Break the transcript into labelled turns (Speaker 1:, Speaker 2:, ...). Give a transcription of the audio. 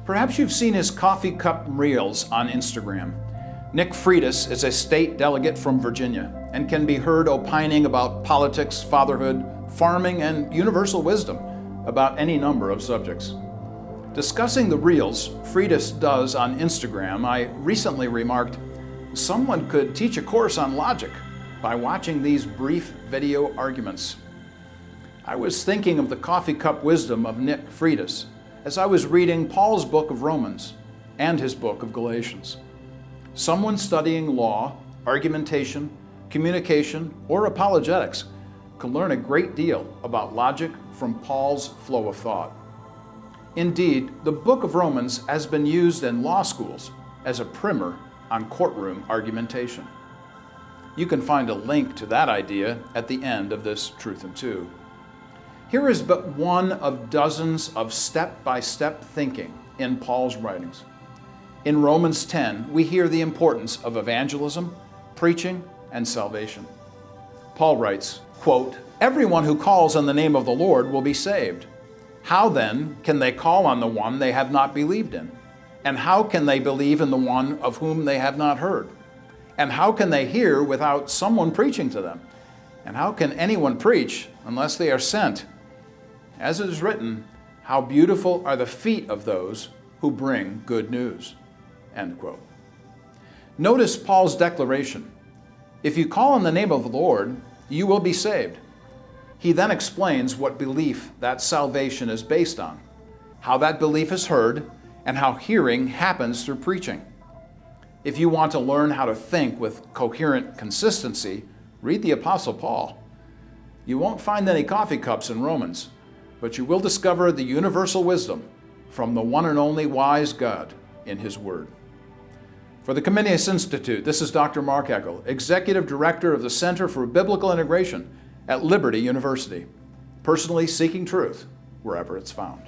Speaker 1: Perhaps you've seen his coffee cup reels on Instagram. Nick Freitas is a state delegate from Virginia and can be heard opining about politics, fatherhood, farming, and universal wisdom about any number of subjects. Discussing the reels Freitas does on Instagram, I recently remarked, someone could teach a course on logic by watching these brief video arguments. I was thinking of the coffee cup wisdom of Nick Freitas as I was reading Paul's book of Romans and his book of Galatians. Someone studying law, argumentation, communication, or apologetics can learn a great deal about logic from Paul's flow of thought. Indeed, the book of Romans has been used in law schools as a primer on courtroom argumentation. You can find a link to that idea at the end of this Truth in Two. Here is but one of dozens of step-by-step thinking in Paul's writings. In Romans 10, we hear the importance of evangelism, preaching, and salvation. Paul writes, quote, "Everyone who calls on the name of the Lord will be saved. How then can they call on the one they have not believed in? And how can they believe in the one of whom they have not heard? And how can they hear without someone preaching to them? And how can anyone preach unless they are sent? As it is written, how beautiful are the feet of those who bring good news." End quote. Notice Paul's declaration. If you call on the name of the Lord, you will be saved. He then explains what belief that salvation is based on, how that belief is heard, and how hearing happens through preaching. If you want to learn how to think with coherent consistency, read the Apostle Paul. You won't find any coffee cups in Romans, but you will discover the universal wisdom from the one and only wise God in His Word. For the Comenius Institute, this is Dr. Mark Eckel, Executive Director of the Center for Biblical Integration at Liberty University, personally seeking truth wherever it's found.